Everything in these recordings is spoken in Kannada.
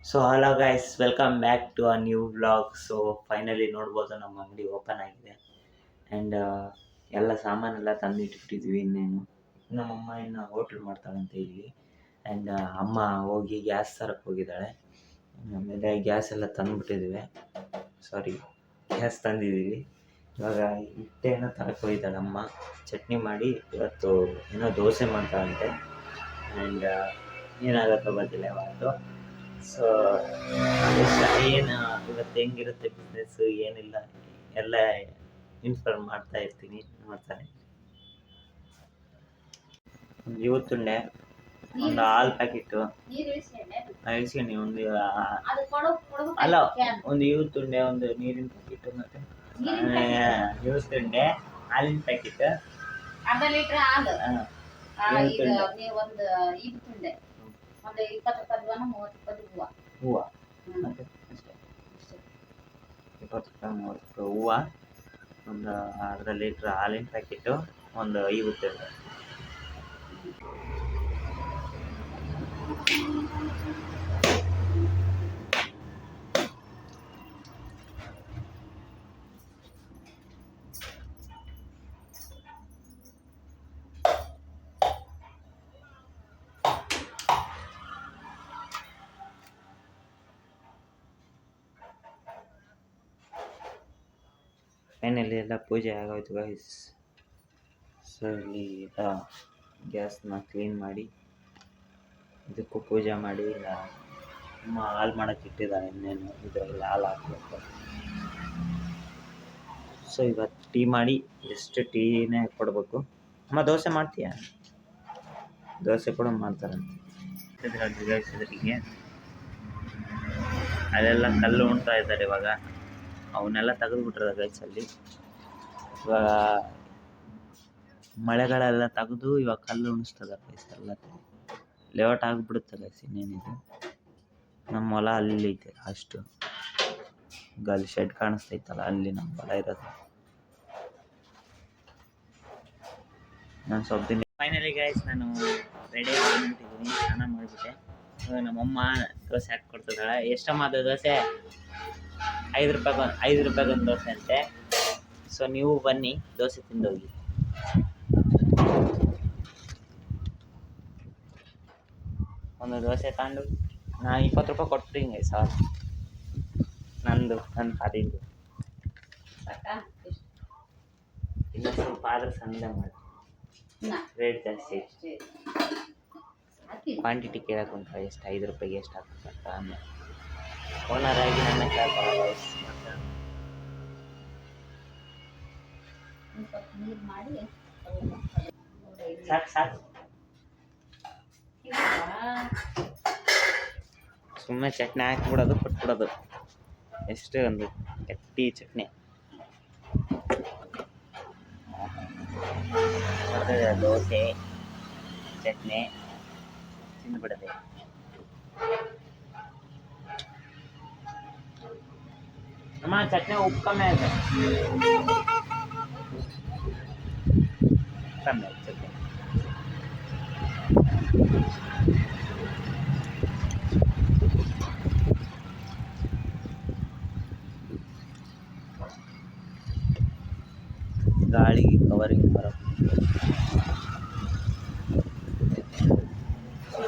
So hello guys, welcome back to a new vlog. So finally ನೋಡ್ಬೋದು, ನಮ್ಮ ಅಂಗಡಿ ಓಪನ್ ಆಗಿದೆ. ಆ್ಯಂಡ್ ಎಲ್ಲ ಸಾಮಾನೆಲ್ಲ ತಂದಿಟ್ಬಿಟ್ಟಿದ್ವಿ. ಇನ್ನೇನು ನಮ್ಮಮ್ಮ ಇನ್ನು ಹೋಟ್ಲ್ ಮಾಡ್ತಾಳಂತೆ ಇಲ್ಲಿ. ಆ್ಯಂಡ್ ಅಮ್ಮ ಹೋಗಿ ಗ್ಯಾಸ್ ತರಕ್ಕೆ ಹೋಗಿದ್ದಾಳೆ. ಆಮೇಲೆ ಗ್ಯಾಸ್ ಎಲ್ಲ ತಂದುಬಿಟ್ಟಿದ್ವಿ. ಗ್ಯಾಸ್ ತಂದಿದ್ದೀವಿ. ಇವಾಗ ಹಿಟ್ಟೇನೋ ತರಕ್ಕೆ ಹೋಗಿದ್ದಾಳೆ ಅಮ್ಮ. ಚಟ್ನಿ ಮಾಡಿ ಇವತ್ತು ಏನೋ ದೋಸೆ ಮಾಡ್ತಾಳಂತೆ. ಆ್ಯಂಡ್ ಏನಾಗುತ್ತೋ ಗೊತ್ತಿಲ್ಲ ಇವತ್ತು. ಸೊ ಏನು ಇವತ್ತು ಹೆಂಗಿರುತ್ತೆ ಬಿಸ್ನೆಸ್ಸು ಏನಿಲ್ಲ ಎಲ್ಲ ಇನ್ಫಾರ್ಮ್ ಮಾಡ್ತಾ ಇರ್ತೀನಿ. ನೋಡ್ತಾನೆ ಒಂದು ಇವತ್ತುಂಡೆ, ಒಂದು ಹಾಲು ಪ್ಯಾಕೆಟು ಇಳಿಸ್ಕೊಂಡು ಒಂದು ಅಲ್ಲ, ಒಂದು ಇವತ್ತುಂಡೆ, ಒಂದು ನೀರಿನ ಪ್ಯಾಕೆಟು, ಮತ್ತು ಇವತ್ತುಂಡೆ ಹಾಲಿನ ಪ್ಯಾಕೆಟ್, ಅರ್ಧ ಲೀಟರ್ ಹಾಲು, ಒಂದು ಇವತ್ತುಂಡೆ, ಒಂದು 20 ರೂಪಾಯಿ 30 ರೂಪಾಯಿ ಹೂವು ಮತ್ತು ಅಷ್ಟೇ 20 ರೂಪಾಯಿ 30 ರೂಪಾಯಿ ಹೂವು, ಒಂದು ಅರ್ಧ ಲೀಟ್ರ್ ಹಾಲಿನ ಪ್ಯಾಕೆಟು, ಒಂದು ಇವತ್ತುಂಡೆ. ಫೈನಲಿ ಎಲ್ಲ ಪೂಜೆ ಆಗೋಯ್ತು ಗೈಸ್. ಸೊ ಇಲ್ಲಿ ಗ್ಯಾಸ್ನ ಕ್ಲೀನ್ ಮಾಡಿ ಇದಕ್ಕೂ ಪೂಜೆ ಮಾಡಿ, ಅಮ್ಮ ಹಾಲು ಮಾಡೋಕ್ಕೆ ಇಟ್ಟಿದ್ದಾರೆ. ಇನ್ನೇನು ಇದರಲ್ಲಿ ಹಾಲು ಹಾಕಬೇಕು. ಸೊ ಇವತ್ತು ಟೀ ಮಾಡಿ, ಎಷ್ಟು ಟೀನೇ ಕೊಡಬೇಕು. ಅಮ್ಮ ದೋಸೆ ಮಾಡ್ತೀಯಾ? ದೋಸೆ ಕೂಡ ಮಾಡ್ತಾರಂತೆ ಗೈಸರಿಗೆ. ಅಲ್ಲೆಲ್ಲ ಕಲ್ಲು ಉಣ್ತಾ ಇದ್ದಾರೆ ಇವಾಗ. ಅವನ್ನೆಲ್ಲ ತೆಗೆದುಬಿಟ್ರದ ಗೈಸಲ್ಲಿ. ಇವಾಗ ಮಳೆಗಳೆಲ್ಲ ತೆಗೆದು ಇವಾಗ ಕಲ್ಲು ಉಣಿಸ್ತದೆ ಗೈಸ್. ಎಲ್ಲ ಲೇಔಟ್ ಆಗಿಬಿಡುತ್ತೆ ಗೈಸ್. ಇನ್ನೇನಿದೆ, ನಮ್ಮ ಹೊಲ ಅಲ್ಲಿ ಐತೆ ಅಷ್ಟು. ಅಲ್ಲಿ ಶೆಡ್ ಕಾಣಿಸ್ತೈತಲ್ಲ, ಅಲ್ಲಿ ನಮ್ಮ ಹೊಲ ಇರೋದು. ನಾನು ಸ್ವಲ್ಪ ದಿನ ಫೈನಲಿ ಗೈಸ್ ನಾನು ರೆಡಿ ಆಗಿಬಿಟ್ಟಿದ್ದೀನಿ. ಸ್ನಾನ ಮಾಡಿಬಿಟ್ಟೆ. ನಮ್ಮಮ್ಮ ದೋಸೆ ಹಾಕಿ ಕೊಡ್ತಿದ್ದಾಳೆ. ಎಷ್ಟಮ್ಮ ಅದು ದೋಸೆ? 5 ರೂಪಾಯಿಗೊಂದು ದೋಸೆ ಅಂತೆ. ಸೊ ನೀವು ಬನ್ನಿ, ದೋಸೆ ತಿಂದೋಗಿ. ಒಂದು ದೋಸೆ ತಗೊಂಡು ನಾನು 20 ರೂಪಾಯಿ ಕೊಡ್ತೀನಿ ಸರ್. ನನ್ನ ಪಾದಿಂದು ಇನ್ನೂ ಸ್ವಲ್ಪ ಆದ್ರೆ ಸಂದೆ ಮಾಡಿ. ರೇಟ್ ಜಾಸ್ತಿ ಕ್ವಾಂಟಿಟಿ ಕೇಳಕ್ಕೆ ಉಂಟು. ಎಷ್ಟು 5 ರೂಪಾಯಿಗೆ ಎಷ್ಟು ಹಾಕ್ಬೇಕಂತ ಆಮೇಲೆ ಓನರ್ ಆಗಿ ನನ್ನ ಕೇಳ್ಕೊಳ್ಳೋ. ಸಾಕು ಸುಮ್ಮನೆ ಚಟ್ನಿ ಹಾಕ್ಬಿಡೋದು, ಕೊಟ್ಬಿಡೋದು. ಎಷ್ಟು ಒಂದು ಗಟ್ಟಿ ಚಟ್ನಿ ದೋಸೆ ಚಟ್ನಿ ತಿಂದುಬಿಡದೆ. ಅಮ್ಮ ಚಟ್ನಿ ಉಪ್ಪು ಕಮ್ಮಿ ಆಯ್ತು. ಕಮ್ಮಿ ಆಯ್ತು ಚಟ್ನಿ. ಗಾಳಿಗೆ ಕವರಿಂಗ್ ಬರೋದು.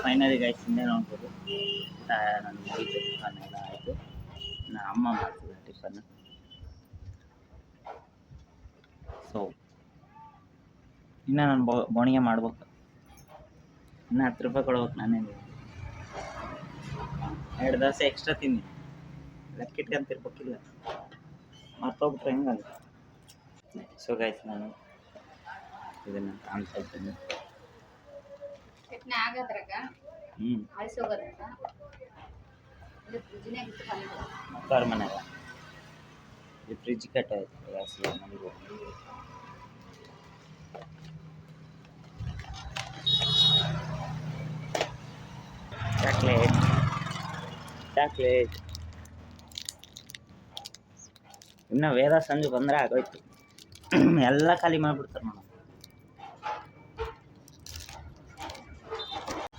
ಫೈನಲಿ ಗೈಸ್ ಹಿಂದೆ ನೋಡ್ಬೋದು, ನನ್ನ ಮುಗಿತು ಟಿಫನ್ ಎಲ್ಲ ಆಯಿತು. ನನ್ನ ಅಮ್ಮ ಮಾಡ್ತಿದ್ದೆ ಟಿಫನ್. ಸೊ ಇನ್ನು ನಾನು ಬೋಣಿಗೆ ಮಾಡ್ಬೇಕು. ಇನ್ನು 10 ರೂಪಾಯಿ ಕೊಡ್ಬೇಕು. ನಾನೇ 2 ದೋಸೆ ಎಕ್ಸ್ಟ್ರಾ ತಿನ್ನಿ. ಲೆಕ್ಕಿಟ್ಕೊಂತಿರ್ಬೇಕಿಲ್ಲ, ಮರ್ತೋಗ್ಬಿಟ್ರೆ ಹೆಂಗಲ್ಲ. ಸೊ ಗೈಸ್ ನಾನು ಇದನ್ನು ಕಾಣಿಸ್ತಾ ಇದ್ದೀನಿ. ಚಟ್ನಿ ಆಗೋದ್ರಾಗ ಅಳಿಸೋಗೋದ್ರಾಗ ಇದು ಫ್ರಿಜ್ನೇ ಇಟ್ಟು ಬಂದು ಮಕ್ಕಳ ಮನೆಯಾಗ ಇದು ಫ್ರಿಜ್ ಕಟ್ಟಾಯ್ತು ಗ್ಯಾಸ್ ನಮಗೂ. ಚಾಕ್ಲೇಟ್ ಇನ್ನು ವೇದ ಸಂಜೆ ಬಂದರೆ ಆಗೋಯ್ತು. ಎಲ್ಲ ಖಾಲಿ ಮಾಡಿಬಿಡ್ತಾರೆ ನೋಡು.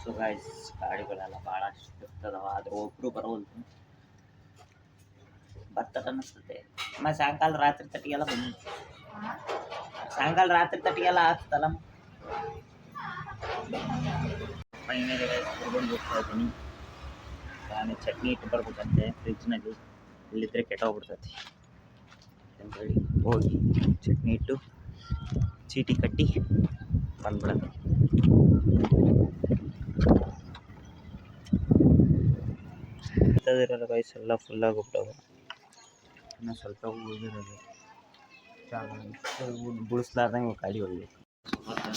ಸೊ ಸೊ ಗಾಯ್ಸ್ ಗಾಡಿಗಳೆಲ್ಲ ಭಾಳಷ್ಟು ಇರ್ತದವ, ಆದ್ರೆ ಒಬ್ಬರು ಬರೋಲ್ದು ಬರ್ತದ ಅನ್ನಿಸ್ತದೆ. ಆಮೇಲೆ ಸಾಯಂಕಾಲ ರಾತ್ರಿ ತಟ್ಟಿಗೆಲ್ಲ ಬಂದು ಸಾಯಂಕಾಲ ರಾತ್ರಿ ತಟ್ಟಿಗೆಲ್ಲ ಆಗ್ತದಲ್ಲ. ಫೈನಲಿ ಕುರ್ಕೊಂಡು ಹೋಗ್ತಾ ಇದ್ದೀನಿ. ನಾನು ಚಟ್ನಿ ಇಟ್ಟು ಬರ್ಬೇಕಂತೆ ಫ್ರಿಜ್ನಲ್ಲಿ, ಇಲ್ಲಿದ್ದರೆ ಕೆಟ್ಟೋಗ್ಬಿಡ್ತೈತಿ ಅಂತೇಳಿ ಹೋಗಿ ಚಟ್ನಿ ಇಟ್ಟು ಚೀಟಿ ಕಟ್ಟಿ ಬಂದ್ಬಿಡೋದು. ಇಂಥದ್ದಿರಲ್ಲ ಗೈಸ್, ಎಲ್ಲ ಫುಲ್ಲಾಗ್ಬಿಟ್ಟವು. ಇನ್ನೂ ಸ್ವಲ್ಪ ಉಳಿದಿರೋದು ಬುಳಿಸ್ಲಾರ್ದಂಗೆ ಗಾಡಿ ಹೊಡಿಬೇಕು.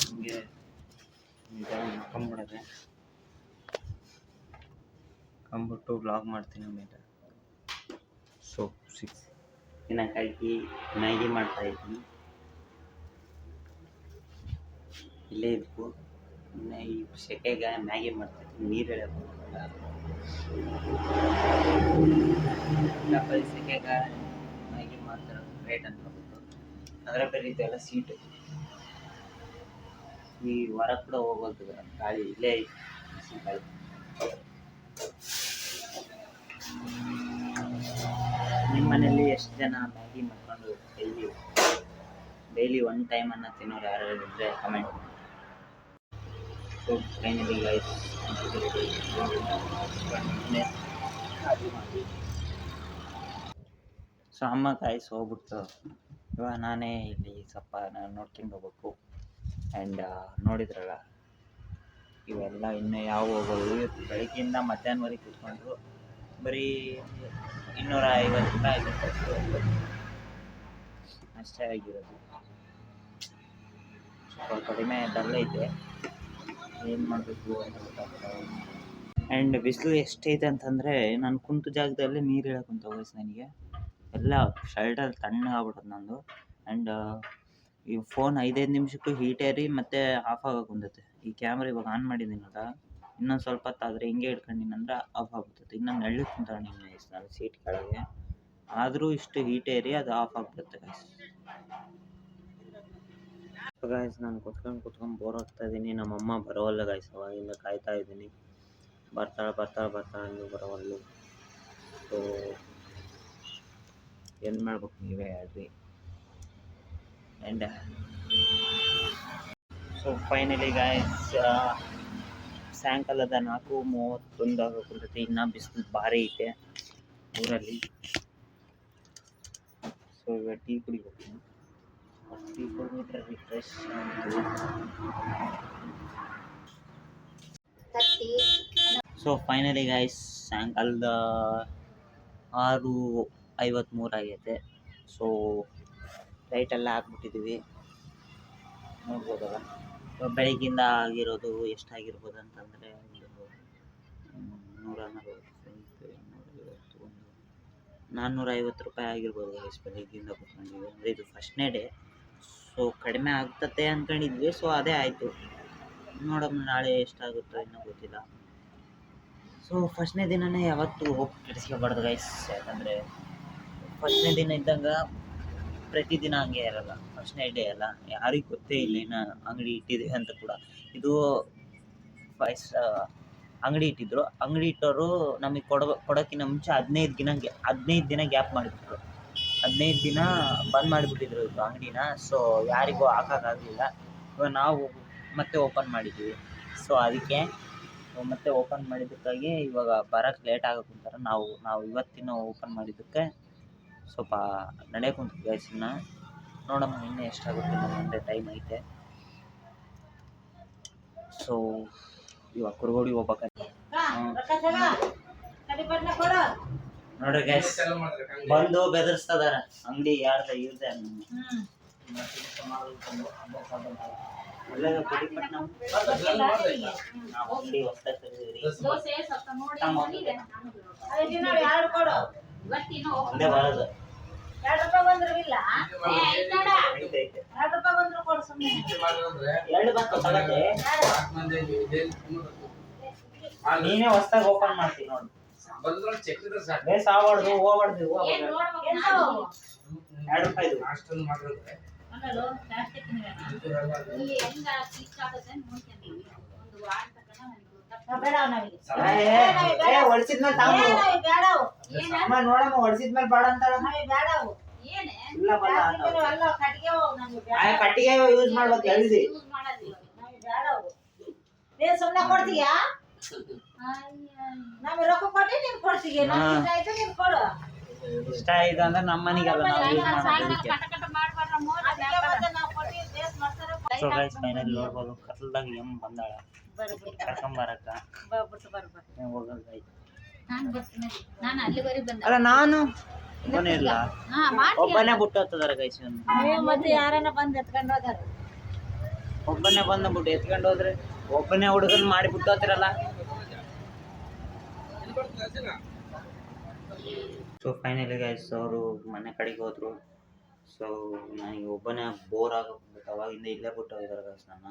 ನಮಗೆ ಕಂಬಿಡೋದೆ ಕಂಬಿಟ್ಟು ಬ್ಲಾಗ್ ಮಾಡ್ತೀನಿ ಆಮೇಲೆ. ಸೊ 6 ದಿನಕ್ಕಾಗಿ ಮ್ಯಾಗಿ ಮಾಡ್ತಾಯಿದ್ದೀನಿ. ಇಲ್ಲೇ ಇದ್ವು ಇನ್ನು ಈ ಸೆಕೆಗೆ ಮ್ಯಾಗಿ ಮಾಡ್ತಾಯಿದ್ದೀನಿ. ನೀರು ಎಳೆಯಲ್ಲ ಸೆಕೆಗೆ ಮ್ಯಾಗಿ ಮಾಡ್ತಾರೆ ರೇಟ್ ಅನ್ಕೋಬೇಕು. ಅದರ ಬೇರೆ ಇದೆಲ್ಲ ಸೀಟು ಈ ಹೊರ ಕೂಡ ಹೋಗೋದು ಗಾಳಿ ಇಲ್ಲೇ ಐತಿ ಗಾಳಿ. ನಿಮ್ಮ ಮನೇಲಿ ಎಷ್ಟು ಜನ ಮ್ಯಾಗಿ ಮಾಡ್ಕೊಂಡು ಡೈಲಿ ಒನ್ ಟೈಮ್ ಅನ್ನ ತಿನ್ನೋರು ಯಾರು ಇದ್ದರೆ ಕಮೆಂಟ್ ಮಾಡಿ. ಸೊ ಫೈನಲಿ ಗೈಸ್ ಸೊ ಅಮ್ಮ ಕಾಯಿಸಿ ಹೋಗ್ಬಿಟ್ಟು ಇವಾಗ ನಾನೇ ಇಲ್ಲಿ ಸ್ವಲ್ಪ ನೋಡ್ಕೊಂಡು ಹೋಗ್ಬೇಕು. ಆ್ಯಂಡ್ ನೋಡಿದ್ರಲ್ಲ ಇವೆಲ್ಲ ಇನ್ನೂ ಯಾವ ಹೋಗೋದು. ಬೆಳಗ್ಗೆಯಿಂದ ಮಧ್ಯಾಹ್ನವರೆಗೆ ಕೂತ್ಕೊಂಡ್ರು ಬರೀ 250 ರೂಪಾಯಿ ಆಗಿರುತ್ತೆ ಅಷ್ಟೇ ಆಗಿರೋದು. ಸ್ವಲ್ಪ ಕಡಿಮೆ ಡಲ್ ಐತೆ, ಏನು ಮಾಡಬೇಕು ಅಂತ ಗೊತ್ತಾಗ್ತದೆ. ಆ್ಯಂಡ್ ಬಿಸಿಲು ಎಷ್ಟೈತೆ ಅಂತಂದರೆ ನಾನು ಕುಂತು ಜಾಗದಲ್ಲಿ ನೀರು ಇಳಕ್ಕಂತ ವಯಸ್ಸು ನನಗೆ ಎಲ್ಲ ಶರ್ಟಲ್ಲಿ ತಣ್ಣಗಾಗ್ಬಿಟ್ಟದು ನಂದು. ಆ್ಯಂಡ್ ಈ ಫೋನ್ 5 ನಿಮಿಷಕ್ಕೂ ಹೀಟ್ ಏರಿ ಮತ್ತೆ ಆಫ್ ಆಗೋಕೆ ಕುಂದೈತೆ. ಈ ಕ್ಯಾಮ್ರಾ ಇವಾಗ ಆನ್ ಮಾಡಿದ್ದೀನಲ್ಲ, ಇನ್ನೊಂದು ಸ್ವಲ್ಪ ಹೊತ್ತಾದರೆ ಹಿಂಗೆ ಇಟ್ಕೊಂಡಿನಂದ್ರೆ ಆಫ್ ಆಗ್ಬಿಡ್ತೈತೆ. ಇನ್ನೂ ನೆಳ್ಳಿಗೆ ಕುಂತ್ಕೊಂಡಿನಿ ನಾನು ಸೀಟ್ ಕೆಳಗೆ, ಆದರೂ ಇಷ್ಟು ಹೀಟ್ ಏರಿ ಅದು ಆಫ್ ಆಗ್ಬಿಡುತ್ತೆ ಗಾಯ್ಸ್. ಗಾಯ್ಸ್ ನಾನು ಕುತ್ಕೊಂಡು ಬೋರ್ ಆಗ್ತಾ ಇದ್ದೀನಿ. ನಮ್ಮಮ್ಮ ಬರೋವಲ್ಲ ಗಾಯ್ಸ್, ಅವಾಗಿಂದ ಕಾಯ್ತಾ ಇದ್ದೀನಿ. ಬರ್ತಾಳೆ ನೀವು ಬರೋವಲ್ಲು. ಸೊ ಏನು ಮಾಡ್ಬೇಕು ನೀವೇ ಹೇಳ್ರಿ. ಆ್ಯಂಡ್ ಸೊ ಫೈನಲಿ ಗಾಯ್ಸ್ ಸಾಯಂಕಾಲದ 4:31 ಆಗೋಗ್ಬಿಡ್ತೈತಿ. ಇನ್ನೂ ಬಿಸಿಲು ಭಾರಿ ಐತೆ ಊರಲ್ಲಿ. ಸೊ ಇವಾಗ ಟೀ ಕುಡಿಬೇಕು. ಟೀ ಕುಡಿದ್ಬಿಟ್ರೆ ರಿಫ್ರೆಶ್ ಸೊ ಫೈನಲಿ ಗಾಯ್ಸ್ ಸಾಯಂಕಾಲದ 6:53 ಆಗೈತೆ. ಸೊ ಲೈಟೆಲ್ಲ ಹಾಕ್ಬಿಟ್ಟಿದ್ದೀವಿ ನೋಡ್ಬೋದಲ್ಲ. ಬೆಳಗ್ಗಿಂದ ಆಗಿರೋದು ಎಷ್ಟಾಗಿರ್ಬೋದು ಅಂತಂದರೆ 450 ರೂಪಾಯಿ ಆಗಿರ್ಬೋದು ಗೈಸ್. ಬೆಳಗ್ಗಿಂದ ಕೂತ್ಕೊಂಡಿದ್ವಿ ಅಂದರೆ ಇದು ಫಸ್ಟ್ನೇ ಡೇ. ಸೊ ಕಡಿಮೆ ಆಗ್ತತೆ ಅಂದ್ಕೊಂಡಿದ್ವಿ. ಸೊ ಅದೇ ಆಯಿತು, ನೋಡೋಣ ನಾಳೆ ಎಷ್ಟಾಗುತ್ತೋ ಇನ್ನೂ ಗೊತ್ತಿಲ್ಲ. ಸೊ ಫಸ್ಟ್ನೇ ದಿನವೇ ಯಾವತ್ತೂ ಹೋಗಿ ಕೆಡಿಸ್ಕೊಬಾರ್ದು ಗೈಸ್. ಯಾಕಂದರೆ ಫಸ್ಟ್ನೇ ದಿನ ಇದ್ದಾಗ ಪ್ರತಿದಿನ ಹಂಗೆ ಇರಲ್ಲ. ಫಸ್ಟ್ನೇ ಡೇ ಅಲ್ಲ, ಯಾರಿಗೂ ಗೊತ್ತೇ ಇಲ್ಲ ಇನ್ನು ಅಂಗಡಿ ಇಟ್ಟಿದ್ದೀವಿ ಅಂತ ಕೂಡ. ಇದು ಅಂಗಡಿ ಇಟ್ಟಿದ್ರು. ಅಂಗಡಿ ಇಟ್ಟವರು ನಮಗೆ ಕೊಡೋಕ್ಕಿಂತ ಮುಂಚೆ 15 ದಿನ ಗ್ಯಾಪ್ ಮಾಡಿಬಿಟ್ರು. 15 ದಿನ ಬಂದ್ ಮಾಡಿಬಿಟ್ಟಿದ್ರು ಇದು ಅಂಗಡಿನ. ಸೊ ಯಾರಿಗೂ ಹಾಕೋಕ್ಕಾಗಲಿಲ್ಲ. ಇವಾಗ ನಾವು ಮತ್ತೆ ಓಪನ್ ಮಾಡಿದ್ದೀವಿ. ಸೊ ಅದಕ್ಕೆ ಮತ್ತೆ ಓಪನ್ ಮಾಡಿದ್ದಕ್ಕಾಗಿ ಇವಾಗ ಬರೋಕ್ಕೆ ಲೇಟ್ ಆಗೋಕ್ಕಂತಾರೆ. ನಾವು ಇವತ್ತಿನ ಓಪನ್ ಮಾಡಿದ್ದಕ್ಕೆ ಸ್ವಲ್ಪ ನಡೆಯೋಕೆ ಕುಂತಿದ್ವಿ ಗೈಸ್. ಇನ್ನು ನೋಡಮ್ಮ ಇನ್ನೂ ಎಷ್ಟಾಗುತ್ತೆ, ಮುಂದೆ ಟೈಮ್ ಐತೆ. ಸೊ ಇವಾಗ ಕುರುಗೋಡಿ ಹೋಗ್ಬೇಕಂತ ನೋಡ್ರಿ ಗೈಸ್, ಬಂದು ಬೆದರಿಸ್ತದಾರ ಅಂಗಡಿ ಯಾರ್ದ ಇರ್ದೆ ನಾವು ಅಂಗಡಿ ಹೊಸ್ದಾಗಿ ತೆಗೆದಿವ್ರಿ. ಒಂದೇ ಬರೋದು ನೀನೇ ಹೊಸ್ದಾಗಿ ಓಪನ್ ಮಾಡ್ತೀನಿ ನೋಡಿ. ಬೇಸ್ ಆಗ್ಬಾರ್ದು, ಹೋಗ್ಬಾರ್ದು. 2 ರೂಪಾಯಿದು ಬೇಡ ನಮಗೆ ಹೊಡ್ಸಿದ್ಮೇಲೆ ತಾವು ನೋಡಮ್ಮ ಹೊಡ್ಸಿದ್ಮೇಲೆ ಬೇಡ ಅಂತಾರ ನಮಗೆ ಬೇಡ ಅವು ಏನೇ ಇಲ್ಲ ಬಲ್ಲ ಅಲ್ಲ ಕಟ್ಟಿಗೆ ನಮಗೆ ಬೇಡ ಕಟ್ಟಿಗೆ ಯೂಸ್ ಮಾಡ್ಬೇಕು ಎಳ್ದಿ ಯೂಸ್ ಮಾಡೋದಿಲ್ಲ ನಮಗೆ ಬೇಡ ಅವು ನೀನು ಸುಮ್ಮನೆ ಕೊಡ್ತೀಯಾ ನಮಗೆ ರೊಕ್ಕ ಕೊಟ್ಟು ನೀನು ಕೊಡ್ತೀಯ ನಮ್ಗೆ ಇಷ್ಟ ಆಯ್ತು ನೀನು ಕೊಡು ಇಷ್ಟ ಆಯ್ತು ಅಂದ್ರೆ ನಮ್ಮ ಮನೆಗೆಲ್ಲ ನಾವು ಯೂಸ್ ಮಾಡೋದಕ್ಕೆ ಸೊ ಗೈಸ್ ಫೈನಲಿ ನೋಡ್ಬೋದು ಕತ್ಲದಾಗ ಎಮ್ ಬಂದಾಳ ಕರ್ಕೊಂಬರಕ್ಕ ಹೋಗಲ್ ಗೈಸ್ ಅಲ್ಲ ನಾನು ಒಬ್ಬನೇ ಇಲ್ಲ ಒಬ್ಬನೇ ಬಿಟ್ಟು ಹೋಗ್ತದಾರ ಗೈಸ್ ಮತ್ತೆ ಯಾರನ್ನ ಬಂದು ಎತ್ಕೊಂಡು ಹೋದಾರ ಒಬ್ಬನೇ ಬಂದ್ಬಿಟ್ಟು ಎತ್ಕೊಂಡು ಹೋದ್ರೆ ಒಬ್ಬನೇ ಹುಡುಗನ್ ಮಾಡಿ ಬಿಟ್ಟು ಹೋಗ್ತಿರಲ್ಲ ಸೊ ಫೈನಲಿ ಗೈಸ್ ಅವರು ಮನೆ ಕಡೆಗೆ ಹೋದ್ರು ಸೊ ನನಗೆ ಒಬ್ಬನೇ ಬೋರ್ ಆಗೋಗ್ಬಿಟ್ಟು ಅವಾಗಿಂದ ಇಲ್ಲೇ ಬಿಟ್ಟು ಹೋಗಿದ್ದಾರೆ ಗೈಸ್ ನನ್ನ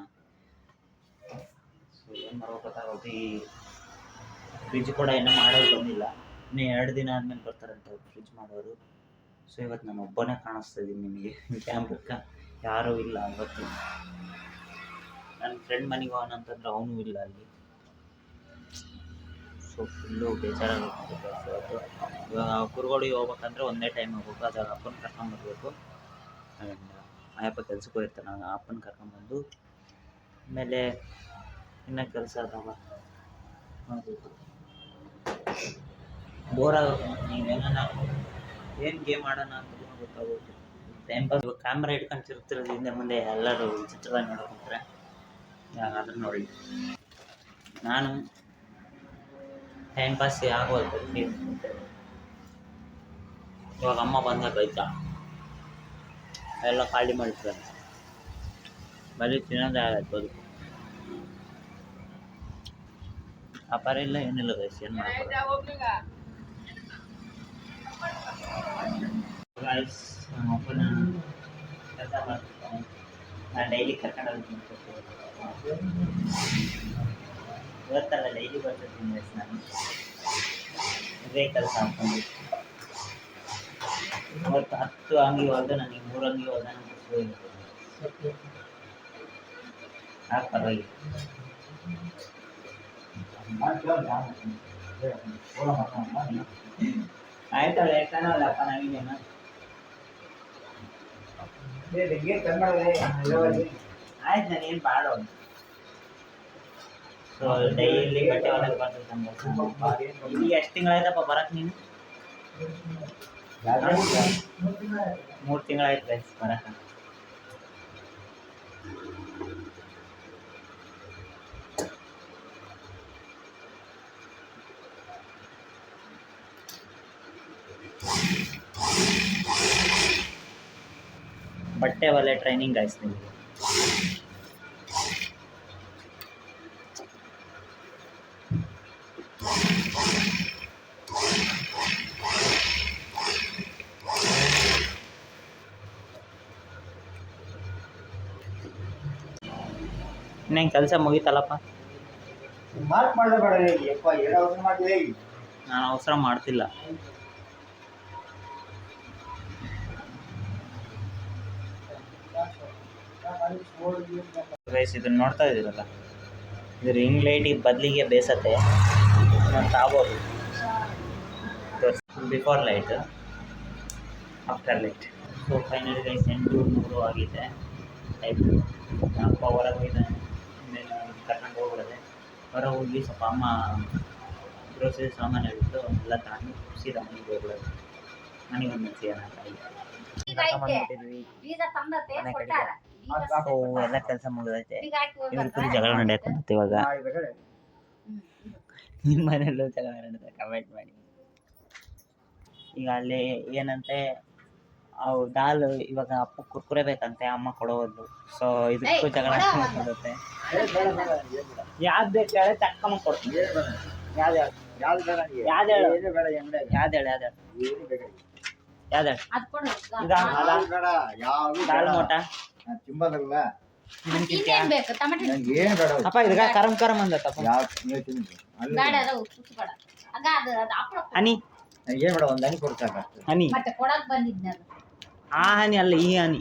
ಸೊ ಏನು ಮಾಡ್ಬೇಕಾಗುತ್ತೆ ಈ ಫ್ರಿಜ್ ಕೂಡ ಏನೂ ಮಾಡೋದು ಬಂದಿಲ್ಲ ಇನ್ನು 2 ದಿನ ಆದಮೇಲೆ ಬರ್ತಾರಂತ ಫ್ರಿಜ್ ಮಾಡೋರು ಸೊ ಇವತ್ತು ನಾನು ಒಬ್ಬನೇ ಕಾಣಿಸ್ತಾ ಇದ್ದೀನಿ ನಿಮಗೆ ಕ್ಯಾಮ್ರಕ್ಕೆ ಯಾರೂ ಇಲ್ಲ ಇವತ್ತು ನನ್ನ ಫ್ರೆಂಡ್ ಮನೆಗೆ ಹೋಗೋಣ ಅಂತಂದ್ರೆ ಅವನು ಇಲ್ಲ ಅಲ್ಲಿ ಸೊ ಫುಲ್ಲು ಬೇಜಾರಾಗುತ್ತೆ ಇವತ್ತು ಇವಾಗ ಕುರುಗೋಡಿಗೆ ಹೋಗ್ಬೇಕಂದ್ರೆ ಒಂದೇ ಟೈಮ್ ಹೋಗ್ಬೇಕು ಅದಾಗ ಅಪ್ಪನ ಕರ್ಕೊಂಬರ್ಬೇಕು ಆ್ಯಂಡ್ ಅಯ್ಯಪ್ಪ ಕೆಲ್ಸಕ್ಕೆ ಹೋಗಿರ್ತಾನೆ ಅಪ್ಪನ ಕರ್ಕೊಂಬಂದು ಆಮೇಲೆ ಇನ್ನೂ ಕೆಲಸ ಅದಾವ ಮಾಡಬೇಕು ಬೋರ್ ಆಗುತ್ತೆ ನೀವೇನ ಏನು ಗೇಮ್ ಆಡೋಣ ಅಂತ ಗೊತ್ತಾಗುತ್ತೆ ಟೈಮ್ ಪಾಸ್ ಕ್ಯಾಮ್ರಾ ಇಟ್ಕೊಂಡು ತಿರುಗ್ತಿರೋದು ಹಿಂದೆ ಮುಂದೆ ಎಲ್ಲರೂ ಚಿತ್ರವಾಗಿ ನೋಡ್ಕೊಂತಾರೆ ಯಾರಾದ್ರೂ ನೋಡಿ ನಾನು ಟೈಮ್ ಪಾಸ್ ಆಗೋದು ಇವಾಗ ಅಮ್ಮ ಬಂದಾಗ ಆಯ್ತಾ ಎಲ್ಲ ಖಾಲಿ ಮಾಡಿರ್ತಾರೆ ಬರೀ ತಿನ್ನೋದೇ ಆಗತ್ತೆ ಬದುಕು ವ್ಯಾಪಾರ ಇಲ್ಲ ಏನಿಲ್ಲ ಗೈಸ್ ಏನು ಮಾಡ್ತಾರೆ ಗೈಸ್ ನಮ್ಮ ಅಪ್ಪನ ಕೆಲಸ ಮಾಡ್ತಿರ್ತಾನೆ ನಾನು ಡೈಲಿ ಕರ್ಕೊಂಡು ಇವತ್ತಲ್ಲ ಡೈಲಿ ಬರ್ತಿರ್ತೀನಿ ಗೈಸ್ ನಾನು ಇದೇ ಕೆಲಸ ಹಾಕ್ಕೊಂಡು ಇವತ್ತು 10 ಅಂಗಿ ಹೋದ ನನಗೆ 3 ಅಂಗಿ ಹೋದ ಯಾಕೆ ಪರವಾಗಿಲ್ಲ ಆಯ್ತಲ್ಲ ಯಾಕನ್ನಲ್ಲಪ್ಪ ನಾವಿನೇನು ಆಯ್ತು ನಾನು ಏನು ಬಾಡೋ ಸೊ ಡೈಲಿ ಬಟ್ಟೆ ಒಳಗೆ ಬರ್ತಿದ್ದಂಗೆ ಈಗ ಎಷ್ಟು ತಿಂಗಳಾಯ್ತಪ್ಪ ಬರಕ್ಕೆ ನೀನು 3 ತಿಂಗಳಾಯ್ತು ಗೈಸ್ ಬರಕ್ಕೆ ಬಟ್ಟೆ ಒಲೆ ಟ್ರೈನಿಂಗ್ ಗೈಸ್ ನಿಮಗೆ ಇನ್ನೇನು ಕೆಲಸ ಮುಗೀತಲ್ಲಪ್ಪ ನಾನು ಅವಸರ ಮಾಡ್ತಿಲ್ಲ ಗೈಸ್ ಇದನ್ನ ನೋಡ್ತಾ ಇದ್ದೀರಲ್ಲ ಇದು ರಿಂಗ್ ಲೈಟಿಗೆ ಬದಲಿಗೆ ಬೇಸತ್ತೆ ನಾನು ತಾಬೋದು before light after light so finally guys 8:00 ಆಗಿದೆ ಟೈಪ್ ಅಪ್ಪ ಹೊರಗೆ ಹೋಗಿದ್ದಾನೆ ಆಮೇಲೆ ಕರ್ಕೊಂಡು ಹೋಗ್ಬಿಡೋದೆ ಹೊರಗೆ ಹೋಗಿ ಸ್ವಲ್ಪ ಅಮ್ಮ ಗ್ರೋಸರಿ ಸಾಮಾನು ಹೇಳಿಟ್ಟು ಎಲ್ಲ ತಗೊಂಡು ಸೀದಾ ಮನೆಗೆ ಹೋಗ್ಬಿಡೋದು ಮನೆಗೆ ಒಂದು ಮೆಚ್ಚಿಗೆ ಮನೆ ಕಡೆಗೆ ಎಲ್ಲ ಕೆಲಸ ಮುಗಿದೈತೆ ಇವ್ರ ಕುರಿ ಜಗಳ ನಡೆಯತ್ತೆ ಇವಾಗ ನಿಮ್ಮ ಮನೆಯಲ್ಲೂ ಜಗಳ ನಡೆದ ಕಮೆಂಟ್ ಮಾಡಿ ಈಗ ಅಲ್ಲಿ ಏನಂತೆ ಅವು ದಾಲ್ ಇವಾಗ ಅಪ್ಪ ಕುರ್ಕುರೆ ಬೇಕಂತೆ ಅಮ್ಮ ಕೊಡೋದು ಸೊ ಇದಕ್ಕೂ ಜಗಳ ನಡೆಯುತ್ತೆ ಯಾವ್ದು ಬೇಕು ಹೇಳಿ ತಕ್ಕಮ್ಮ ಕೊಡ್ತೀನಿ ಯಾವ್ದು ದಾಲ್ ಮೋಟ ಅಪ್ಪ ಇದಕ್ಕ ಕರಂ ಕರಂ ಅಂದತ್ತಪ್ಪ ಹನಿ ಏನು ಬೇಡ ಒಂದು ಹನಿ ಕೊಡ್ತಾಕ ಹನಿ ಆ ಹನಿ ಅಲ್ಲ ಈ ಹನಿ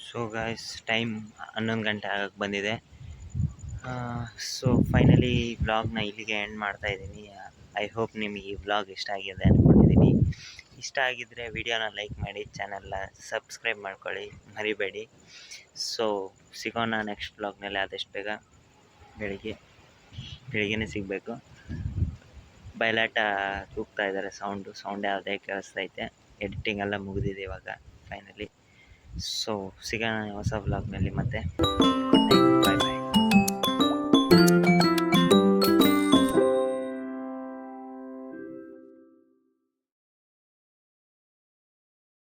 ಸೊ ಗೈಸ್ ಟೈಮ್ 11 ಗಂಟೆ ಆಗಕ್ಕೆ ಬಂದಿದೆ ಸೊ ಫೈನಲಿ ಈ ವ್ಲಾಗ್ನ ಇಲ್ಲಿಗೆ ಎಂಡ್ ಮಾಡ್ತಾ ಇದ್ದೀನಿ. ಐ ಹೋಪ್ ನಿಮಗೆ ಈ ವ್ಲಾಗ್ ಇಷ್ಟ ಆಗಿದೆ ಅಂದ್ಕೊಂಡಿದ್ದೀನಿ. ಇಷ್ಟ ಆಗಿದ್ದರೆ ವಿಡಿಯೋನ ಲೈಕ್ ಮಾಡಿ, ಚಾನಲ್ನ ಸಬ್ಸ್ಕ್ರೈಬ್ ಮಾಡ್ಕೊಳ್ಳಿ ಮರಿಬೇಡಿ. ಸೊ ಸಿಗೋಣ ನೆಕ್ಸ್ಟ್ ವ್ಲಾಗ್ನಲ್ಲಿ. ಆದಷ್ಟು ಬೇಗ ಬೆಳಿಗ್ಗೆನೇ ಸಿಗಬೇಕು. ಬಯಲಾಟ ಕೂಗ್ತಾ ಇದ್ದಾರೆ, ಸೌಂಡ್ ಯಾವುದೇ ಕೇಳಿಸ್ತೈತೆ. ಎಡಿಟಿಂಗ್ ಎಲ್ಲ ಮುಗಿದಿದೆ ಇವಾಗ ಫೈನಲಿ. ಸೊ ಸಿಗೋಣ ಹೊಸ ವ್ಲಾಗ್ನಲ್ಲಿ ಮತ್ತೆ.